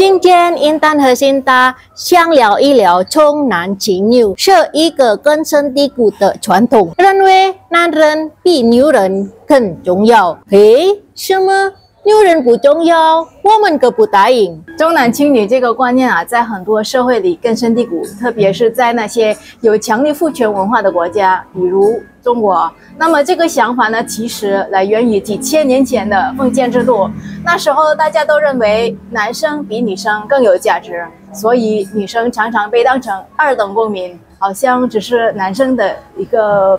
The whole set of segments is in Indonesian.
今天Intan和Sinta想聊一聊重男轻女，是一个根深蒂固的传统，认为男人比女人更重要。诶，什么？女人不重要，我们可不答应。重男轻女这个观念啊，在很多社会里根深蒂固，特别是在那些有强烈父权文化的国家，比如中国。那么这个想法呢，其实来源于几千年前的封建制度。那时候大家都认为男生比女生更有价值，所以女生常常被当成二等公民，好像只是男生的一个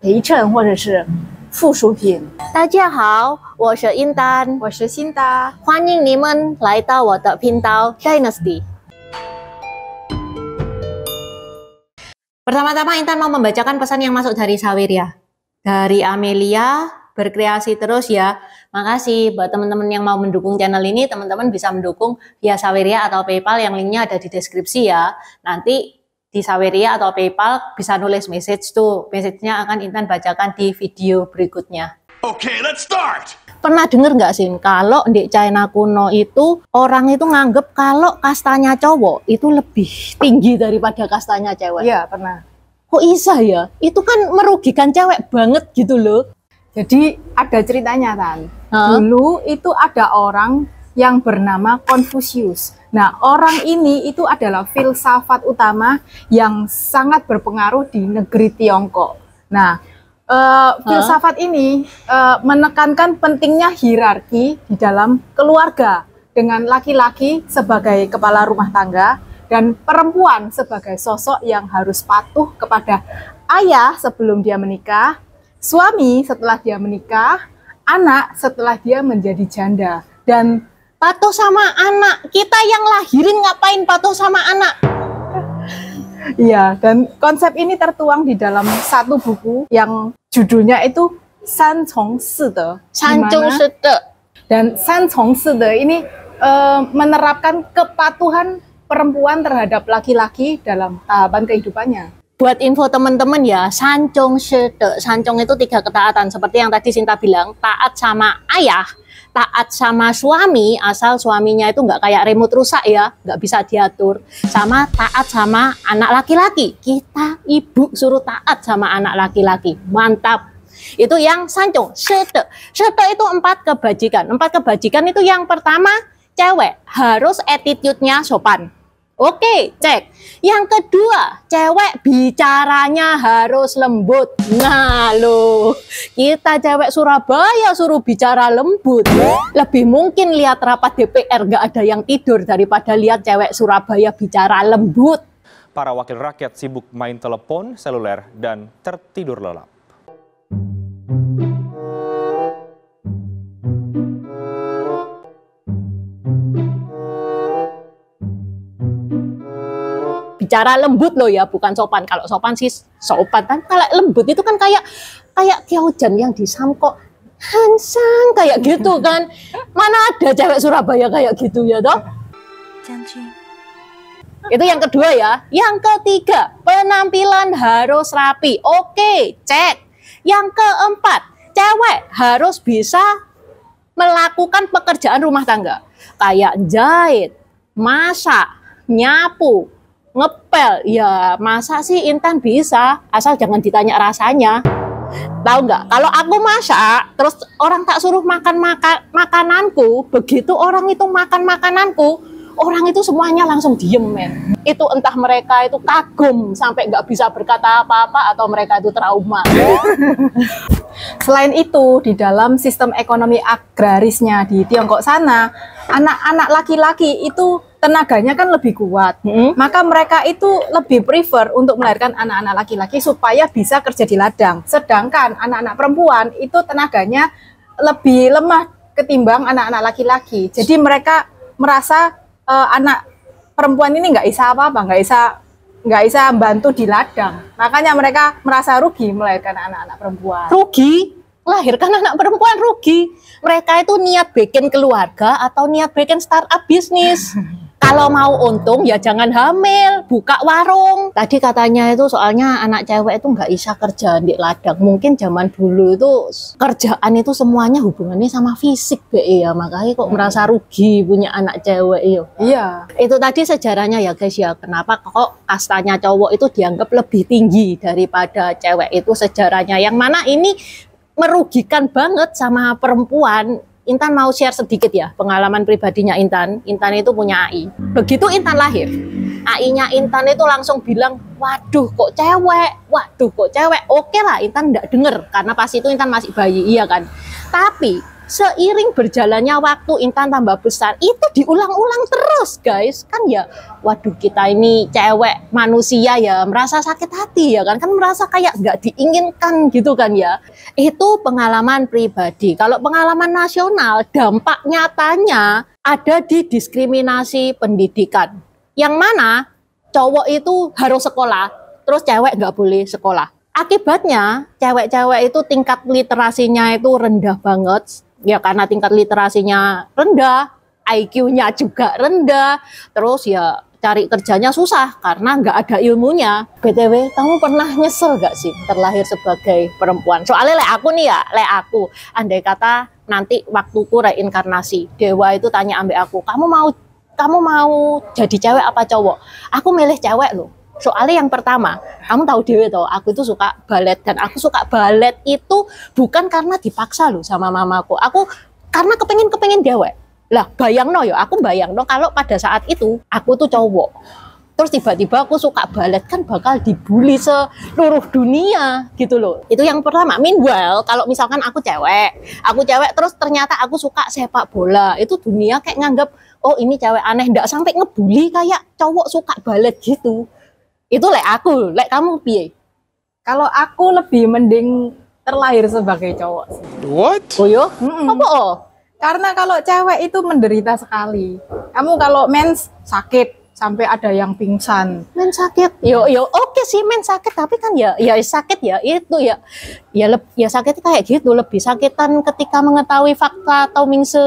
陪衬或者是附属品。大家好，我是Intan，我是Sinta，欢迎你们来到我的频道 Dynasty。Pertama-tama Intan mau membacakan pesan yang masuk dari Saweria. Dari Amelia, berkreasi terus ya. Makasih buat teman-teman yang mau mendukung channel ini, teman-teman bisa mendukung via Saweria atau PayPal yang linknya ada di deskripsi ya. Nanti di Saweria atau PayPal bisa nulis message tuh. Message-nya akan Intan bacakan di video berikutnya. Okay, let's start. Pernah denger nggak sih kalau di China kuno itu orang itu nganggep kalau kastanya cowok itu lebih tinggi daripada kastanya cewek? Iya, pernah. Kok bisa ya? Itu kan merugikan cewek banget gitu loh. Jadi ada ceritanya Tan. Dulu itu ada orang yang bernama Confucius. Nah, orang ini itu adalah filsafat utama yang sangat berpengaruh di negeri Tiongkok. Nah, filsafat ini menekankan pentingnya hierarki di dalam keluarga dengan laki-laki sebagai kepala rumah tangga dan perempuan sebagai sosok yang harus patuh kepada ayah sebelum dia menikah, suami setelah dia menikah, anak setelah dia menjadi janda. Dan patuh sama anak, kita yang lahirin ngapain patuh sama anak? Iya, dan konsep ini tertuang di dalam satu buku yang judulnya itu San Cong Si De. San Cong Si De. Dan San Cong Si De ini menerapkan kepatuhan perempuan terhadap laki-laki dalam tahapan kehidupannya. Buat info teman-teman ya, San Cong Si De. San Cong itu 3 ketaatan seperti yang tadi Sinta bilang, taat sama ayah, taat sama suami, asal suaminya itu nggak kayak remote rusak ya, nggak bisa diatur, sama taat sama anak laki-laki. Kita ibu suruh taat sama anak laki-laki, mantap. Itu yang Sancong Sete. Sete itu 4 kebajikan. 4 kebajikan itu yang pertama, cewek harus attitude-nya sopan. Oke, cek. Yang kedua, cewek bicaranya harus lembut. Nah loh, kita cewek Surabaya suruh bicara lembut. Lebih mungkin lihat rapat DPR gak ada yang tidur daripada lihat cewek Surabaya bicara lembut. Para wakil rakyat sibuk main telepon seluler dan tertidur lelap. Bicara lembut loh ya, bukan sopan. Kalau sopan sih sopan, kan kalau lembut itu kan kayak Kyojan yang disamkok hansang kayak gitu kan. Mana ada cewek Surabaya kayak gitu ya toh? Itu yang kedua ya. Yang ketiga, penampilan harus rapi. Oke, cek. Yang keempat, cewek harus bisa melakukan pekerjaan rumah tangga kayak jahit, masak, nyapu, ngepel. Ya masa sih Intan bisa, asal jangan ditanya rasanya. Tahu nggak, kalau aku masak terus orang tak suruh makan makananku, begitu orang itu makan makananku, orang itu semuanya langsung diem men. Itu entah mereka itu kagum sampai nggak bisa berkata apa-apa atau mereka itu trauma. Selain itu, di dalam sistem ekonomi agrarisnya di Tiongkok sana, anak-anak laki-laki itu tenaganya kan lebih kuat. Maka mereka itu lebih prefer untuk melahirkan anak-anak laki-laki supaya bisa kerja di ladang. Sedangkan anak-anak perempuan itu tenaganya lebih lemah ketimbang anak-anak laki-laki. Jadi mereka merasa anak perempuan ini nggak bisa apa-apa, nggak bisa bantu di ladang. Makanya mereka merasa rugi melahirkan anak-anak perempuan. Rugi? Melahirkan anak perempuan rugi? Mereka itu niat bikin keluarga atau niat bikin startup bisnis? Kalau mau untung ya jangan hamil, buka warung. Tadi katanya itu soalnya anak cewek itu nggak bisa kerja di ladang. Mungkin zaman dulu itu kerjaan itu semuanya hubungannya sama fisik, ya. Makanya kok merasa rugi punya anak cewek iyo. Iya. Itu tadi sejarahnya ya guys ya. Kenapa kok kastanya cowok itu dianggap lebih tinggi daripada cewek itu sejarahnya. Yang mana ini merugikan banget sama perempuan. Intan mau share sedikit ya pengalaman pribadinya Intan. Intan itu punya AI. Begitu Intan lahir, AI-nya Intan itu langsung bilang, waduh kok cewek, waduh kok cewek. Oke lah, Intan nggak denger karena pas itu Intan masih bayi, iya kan. Tapi seiring berjalannya waktu Intan tambah besar, itu diulang-ulang terus guys. Kan ya, waduh kita ini cewek manusia ya, merasa sakit hati ya kan. Kan merasa kayak nggak diinginkan gitu kan ya. Itu pengalaman pribadi. Kalau pengalaman nasional, dampak nyatanya ada di diskriminasi pendidikan. Yang mana cowok itu harus sekolah, terus cewek nggak boleh sekolah. Akibatnya cewek-cewek itu tingkat literasinya itu rendah banget. Ya karena tingkat literasinya rendah, IQ-nya juga rendah, terus ya cari kerjanya susah karena nggak ada ilmunya. BTW, kamu pernah nyesel gak sih terlahir sebagai perempuan? Soalnya aku nih ya, aku, andai kata nanti waktuku reinkarnasi, dewa itu tanya ambek aku, kamu mau jadi cewek apa cowok? Aku milih cewek loh. Soalnya yang pertama, kamu tahu dewe toh, aku itu suka balet dan aku suka balet itu bukan karena dipaksa loh sama mamaku. Aku karena kepengen dewek. Lah bayang no ya, aku bayang no kalau pada saat itu aku tuh cowok. Terus tiba-tiba aku suka balet kan bakal dibully seluruh dunia gitu loh. Itu yang pertama. Meanwhile, kalau misalkan aku cewek terus ternyata aku suka sepak bola. Itu dunia kayak nganggap, oh ini cewek aneh, nggak sampai ngebully kayak cowok suka balet gitu. Itu aku, kamu piye? Kalau aku lebih mending terlahir sebagai cowok sih. What? Oh yo? Apa? Karena kalau cewek itu menderita sekali. Kamu kalau mens sakit sampai ada yang pingsan. Men sakit. Yo oke sih men sakit, tapi kan ya sakit ya itu ya sakit kayak gitu, lebih sakitan ketika mengetahui fakta atau Mingse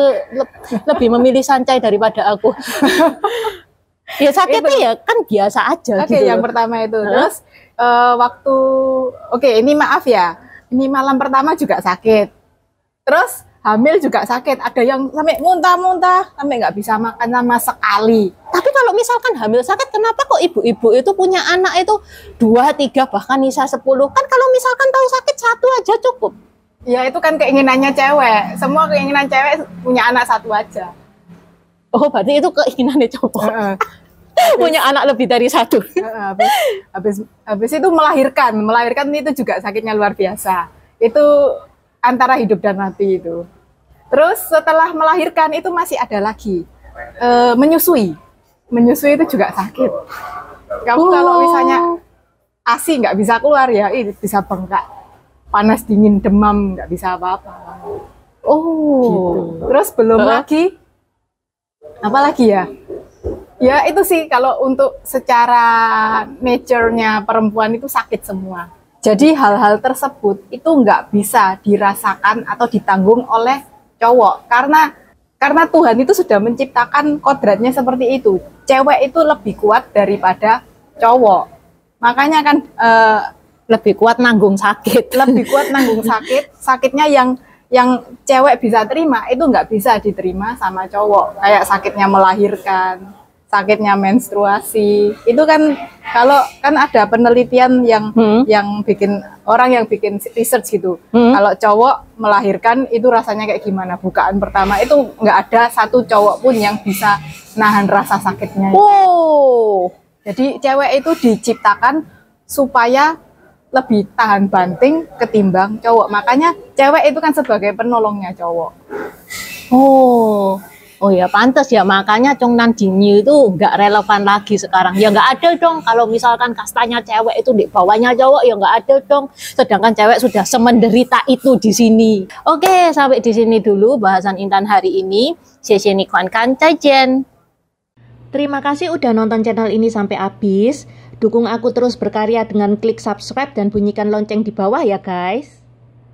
lebih memilih Sancai daripada aku. Ya sakitnya ya kan biasa aja. Oke, gitu yang loh. pertama itu. Terus ini maaf ya, ini malam pertama juga sakit. Terus hamil juga sakit. Ada yang sampai muntah-muntah, sampai nggak bisa makan sama sekali. Tapi kalau misalkan hamil sakit, kenapa kok ibu-ibu itu punya anak itu 2, 3 bahkan bisa 10? Kan kalau misalkan tahu sakit 1 aja cukup. Ya itu kan keinginannya cewek. Semua keinginan cewek punya anak 1 aja. Oh, berarti itu keinginannya cowok. Punya anak lebih dari 1. Habis itu melahirkan itu juga sakitnya luar biasa. Itu antara hidup dan mati itu. Terus setelah melahirkan itu masih ada lagi menyusui itu juga sakit. Kamu kalau misalnya ASI nggak bisa keluar ya, bisa bengkak, panas dingin demam nggak bisa apa-apa. Gitu. Terus belum lagi apa lagi ya? Ya itu sih kalau untuk secara nature-nya perempuan itu sakit semua. Jadi hal-hal tersebut itu nggak bisa dirasakan atau ditanggung oleh cowok karena Tuhan itu sudah menciptakan kodratnya seperti itu. Cewek itu lebih kuat daripada cowok. Makanya kan lebih kuat nanggung sakit. Lebih kuat nanggung sakit. Sakitnya yang cewek bisa terima itu nggak bisa diterima sama cowok. Kayak sakitnya melahirkan, sakitnya menstruasi. Itu kan kalau kan ada penelitian yang bikin research gitu. Kalau cowok melahirkan itu rasanya kayak gimana? Bukaan pertama itu nggak ada satu cowok pun yang bisa nahan rasa sakitnya. Jadi cewek itu diciptakan supaya lebih tahan banting ketimbang cowok. Makanya cewek itu kan sebagai penolongnya cowok. Oh ya pantas ya, makanya Chongnan Jinyu itu nggak relevan lagi sekarang. Ya nggak ada dong kalau misalkan kastanya cewek itu di bawahnya cowok, ya nggak ada dong. Sedangkan cewek sudah semenderita itu di sini. Oke, sampai di sini dulu bahasan Intan hari ini. Xie ni kuan kan zaijian. Terima kasih udah nonton channel ini sampai habis. Dukung aku terus berkarya dengan klik subscribe dan bunyikan lonceng di bawah ya guys.